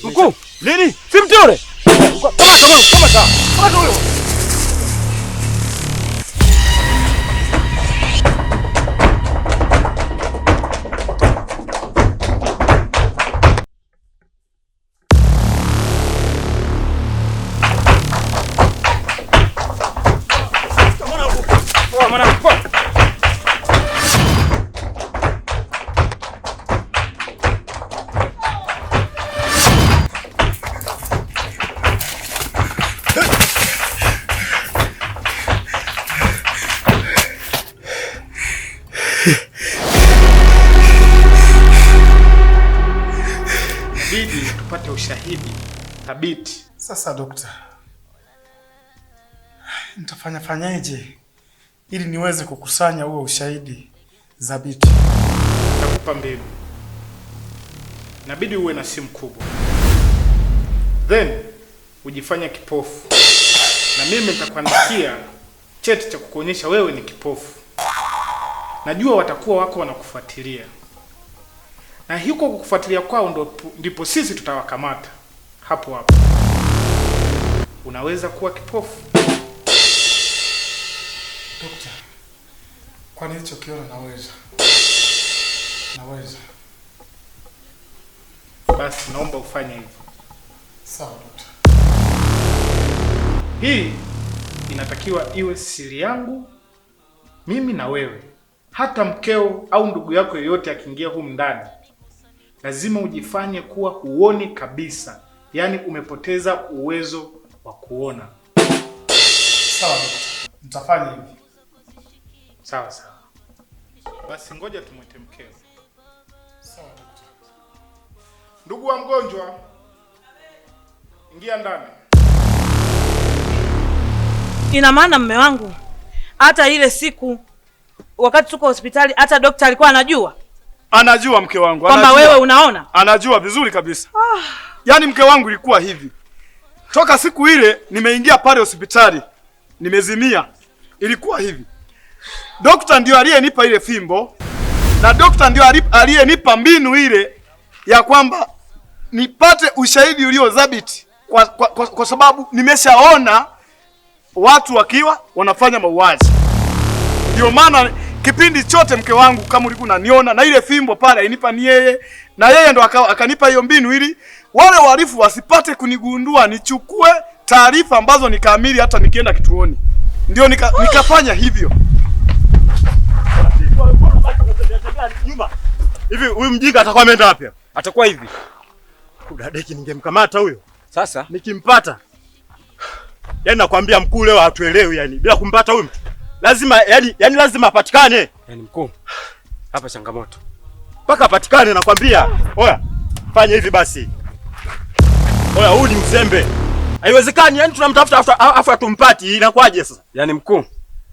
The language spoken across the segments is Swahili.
Mkuu, nini? Si mtu yule. Kama huyo. Inabidi tupate ushahidi thabiti. Sasa dokta, fanyaje ili niweze kukusanya huo ushahidi thabiti? Nakupa mbinu. Inabidi uwe na simu kubwa, then ujifanye kipofu, na mimi nitakuandikia cheti cha kukuonyesha wewe ni kipofu. Najua watakuwa wako wanakufuatilia, na huko kukufuatilia kwao ndipo sisi tutawakamata hapo hapo. Unaweza kuwa kipofu? Dokta, kwa nini hicho kiona naweza? Basi naomba ufanye hivyo. Sawa dokta. Hii inatakiwa iwe siri yangu mimi na wewe. Hata mkeo au ndugu yako yeyote akiingia humu ndani, lazima ujifanye kuwa huoni kabisa. Yaani umepoteza uwezo wa kuona. Sawa dokta. Mtafanya hivi. Sawa. Basi ngoja tumwite mkeo. Sawa dokta. Ndugu wa mgonjwa, ingia ndani. Ina maana mume wangu hata ile siku wakati tuko hospitali hata daktari alikuwa anajua? Anajua mke wangu. Kwamba wewe unaona? Anajua vizuri kabisa. Yaani mke wangu ilikuwa hivi. Toka siku ile nimeingia pale hospitali, nimezimia. Ilikuwa hivi. Dokta ndio aliyenipa ile fimbo, na dokta ndio aliyenipa mbinu ile ya kwamba nipate ushahidi ulio thabiti kwa sababu nimeshaona watu wakiwa wanafanya mauaji. Ndio maana kipindi chote mke wangu kama ulikuwa unaniona na ile fimbo pale alinipa ni yeye, na yeye ndo akanipa hiyo mbinu ili wale wahalifu wasipate kunigundua, nichukue taarifa ambazo ni kamili hata nikienda kituoni. Ndio nikafanya hivyo. Hivi huyu mjinga atakuwa ameenda wapi? Atakuwa hivi. Kudadeki ningemkamata huyo. Sasa nikimpata. Yaani nakwambia mkuu leo hatuelewi yani. Bila kumpata huyu mtu. Lazima yani lazima apatikane. Yaani mkuu. Hapa changamoto. Paka apatikane nakwambia. Oya. Fanya hivi basi. Oya, huu ni uzembe. Haiwezekani yani tunamtafuta afa tumpati, inakuaje sasa? Yaani mkuu,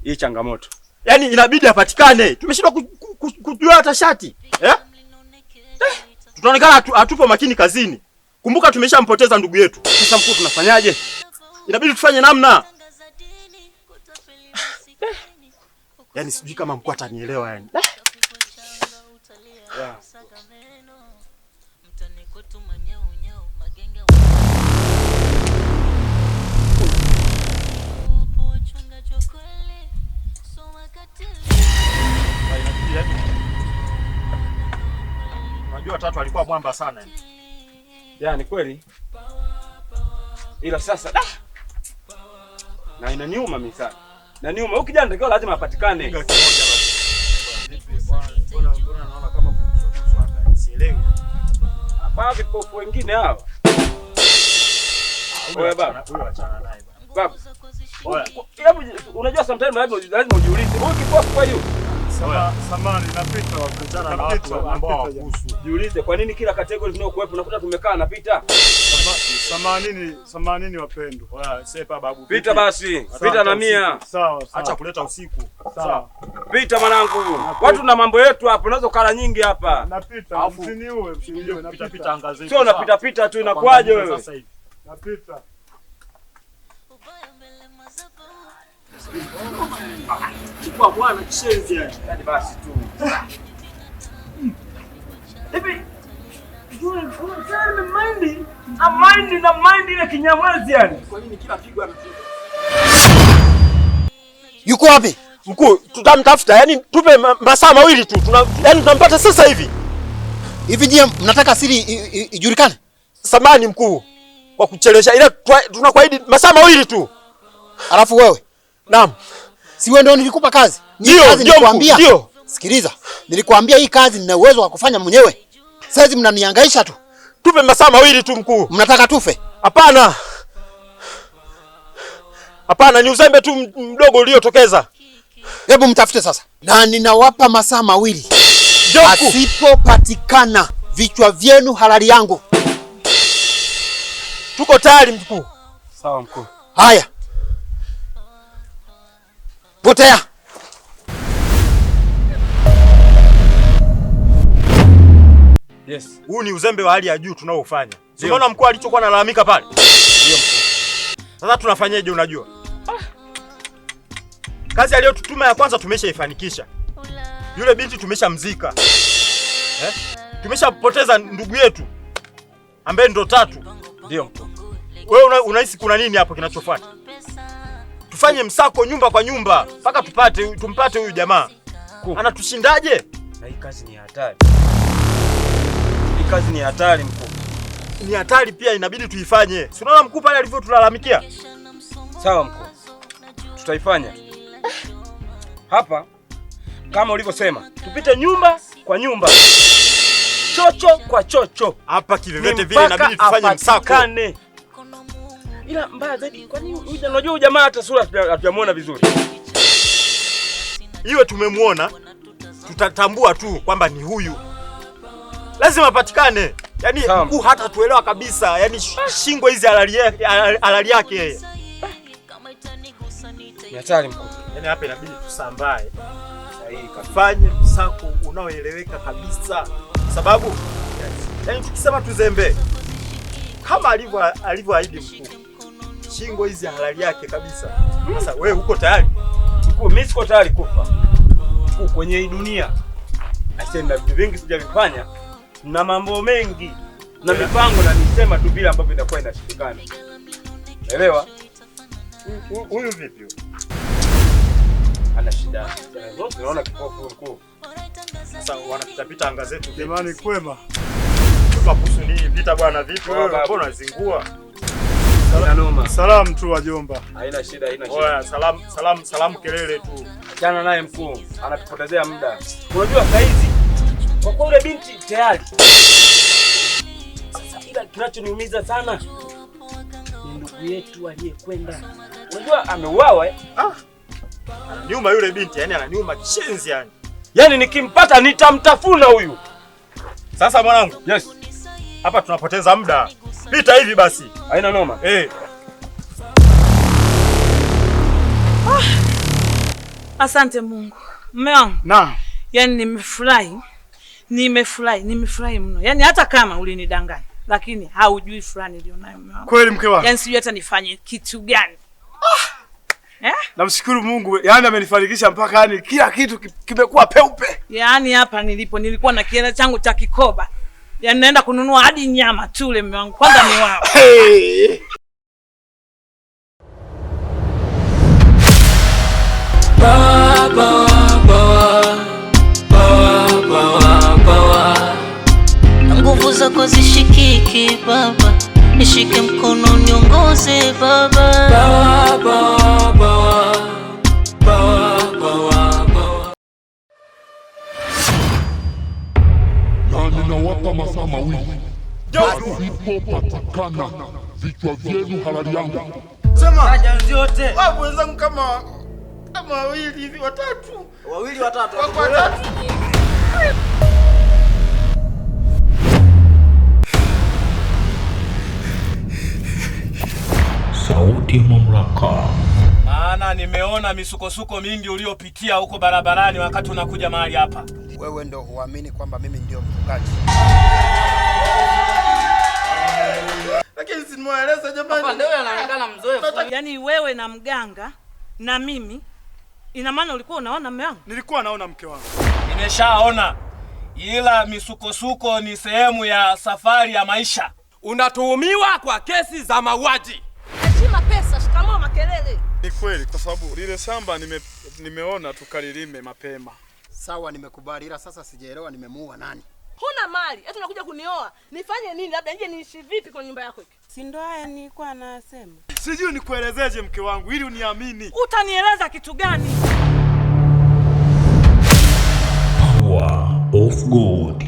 hii changamoto. Yaani inabidi apatikane. Tumeshindwa kujua hata shati. Tunaonekana hatupo makini kazini. Kumbuka tumeshampoteza ndugu yetu. Sasa mkuu tunafanyaje? Inabidi tufanye namna. Yaani sijui kama mkuu atanielewa yani. Unajua tatu alikuwa mwamba sana yani. Yaani kweli. Ila sasa na inaniuma mimi sana. Na niuma huyu kijana ndio lazima apatikane. Mbona naona kama kumshoto sielewi. Hapa vipofu wengine hawa. Oya baba, huyu achana naye baba. Oya. Hebu unajua sometimes lazima ujiulize. Huyu kipofu kwa hiyo. Samani napita wakutana na watu ambao hawakuhusu. Jiulize kwa nini kila category zinazokuwepo unakuta tumekaa napita. Samanini wapendwa. Oya, sepa babu. Pita basi. Pita na 100. Sawa. Acha kuleta usiku. Sawa. Pita mwanangu. Watu na mambo yetu hapa, unaweza kala nyingi hapa. Napita. Msiniue. Napita angazeni. Sio unapita tu inakuaje wewe? Sasa hivi. Napita. Chukua bwana kishenzi yani. Hadi basi tu. Hivi mind ile kinyamwezi yani. Kwa nini kila pigo anapiga? Yuko wapi? Mkuu, tutamtafuta. Yaani tupe masaa mawili tu. Yaani tunampata sasa hivi. Hivi je, mnataka siri ijulikane? Samahani mkuu kwa kuchelewesha. Ila tunakuahidi masaa mawili tu. Alafu wewe? Naam. Si wewe ndio nilikupa kazi? Ndio, nilikwambia. Ndio. Sikiliza. Nilikwambia hii kazi nina uwezo wa kufanya mwenyewe. Sasa mnanihangaisha tu. Tupe masaa mawili tu mkuu. Mnataka tufe? Hapana. Hapana, ni uzembe tu mdogo uliotokeza. Hebu mtafute sasa. Na ninawapa masaa mawili. Asipopatikana vichwa vyenu halali yangu. Tuko tayari mkuu. Sawa mkuu. Haya. Potea. Yes. Huu ni uzembe wa hali ya juu tunaofanya. Unaona mkuu alichokuwa analalamika pale? Ndio mkuu. Sasa tunafanyaje unajua? Kazi aliyotutuma ya kwanza tumeshaifanikisha. Yule binti tumeshamzika. Tumeshapoteza ndugu yetu ambaye ndo tatu. Ndio mkuu. Wewe unahisi kuna nini hapo kinachofuata? Tufanye msako nyumba kwa nyumba mpaka tumpate huyu jamaa. Anatushindaje? Na hii kazi ni hatari. Hii kazi ni hatari mkuu. Ni hatari pia, inabidi tuifanye. Si unaona mkuu pale alivyotulalamikia? Sawa mkuu. Tutaifanya. Hapa kama ulivyosema, tupite nyumba kwa nyumba. Chocho kwa chocho. Hapa kivevete vile inabidi tufanye msako. Ila mbaya zaidi, kwa nini unajua huyu jamaa hata sura hatujamuona vizuri. Iwe tumemuona, tutatambua tu kwamba ni huyu. Lazima patikane. Yaani mkuu hata tuelewa kabisa. Yaani shingo hizi halali yake yeye. Ni hatari mkuu. Yaani hapa inabidi tusambae. Sahihi, kafanye msako unaoeleweka kabisa. Sababu yaani tukisema tuzembe kama alivyoahidi mkuu. Shingo hizi halali yake kabisa. Sasa wewe uko tayari? Mkuu, mimi siko tayari kufa. Mkuu, kwenye hii dunia asema vitu vingi sijavifanya. Na mambo mengi na mipango na nisema tu bila ambavyo itakuwa inashindikana. Elewa? Huyu vipi? Ana shida. Unaona kipofu mkuu. Sasa wanapita anga zetu. Jamani kwema. Tukapusu ni vita bwana vipi wewe mbona unazingua? Salamu tu wajomba. Haina shida, haina shida. Oya, salamu kelele tu. Achana naye mkuu. Anatupotezea muda. Unajua saa hizi kwa kuwa yule binti tayari. Sasa ila kinachoniumiza sana ni ndugu yetu aliyekwenda. Unajua ameuawa Nyuma yule binti, yani ananiuma kishenzi yani. Yaani nikimpata nitamtafuna huyu. Sasa mwanangu. Yes. Hapa tunapoteza muda. Pita hivi basi. Haina noma. Asante Mungu. Mume wangu. Naam. Yaani nimefurahi mno. Yaani hata kama ulinidanganya, lakini haujui fulani nilionayo mume wangu. Kweli mke wangu. Yaani sijui hata nifanye kitu gani. Namshukuru Mungu. Yaani amenifanikisha mpaka yani kila kitu kimekuwa peupe. Yaani hapa nilikuwa na kiela changu cha kikoba. Yaani naenda kununua hadi nyama tule mume wangu. Kwanza ni wao. Hey. Nguvu zako zishikiki baba, nishike mkono niongoze baba. Na ninawapa masaa mawili. Asipopatikana vichwa vyenu halali yangu. Sema haja zote. Wapo wenzangu kama wawili hivi watatu. Wawili watatu. Sauti Mamlaka. Maana nimeona misukosuko mingi uliopitia huko barabarani wakati unakuja mahali hapa. Wewe ndo huamini kwamba mimi ndio mchungaji. Lakini si nimeeleza jamani. Hapa ndio anaonekana mzoefu. Yaani wewe na mganga na mimi, ina maana ulikuwa unaona mume wangu? Nilikuwa naona mke wangu. Nimeshaona. ila misukosuko ni sehemu ya safari ya maisha. Unatuhumiwa kwa kesi za mauaji. Heshima pesa, shikamoo makelele. Ni kweli, kwa sababu lile shamba nimeona tukalilime mapema. Sawa, nimekubali, ila sasa sijaelewa nimemuua nani. Huna mali, eti unakuja kunioa. Nifanye nini? Labda nje niishi vipi kwa nyumba yako hiki? Si ndo haya nilikuwa nasema. Sijui nikuelezeje mke wangu ili uniamini. Utanieleza kitu gani? Power of God.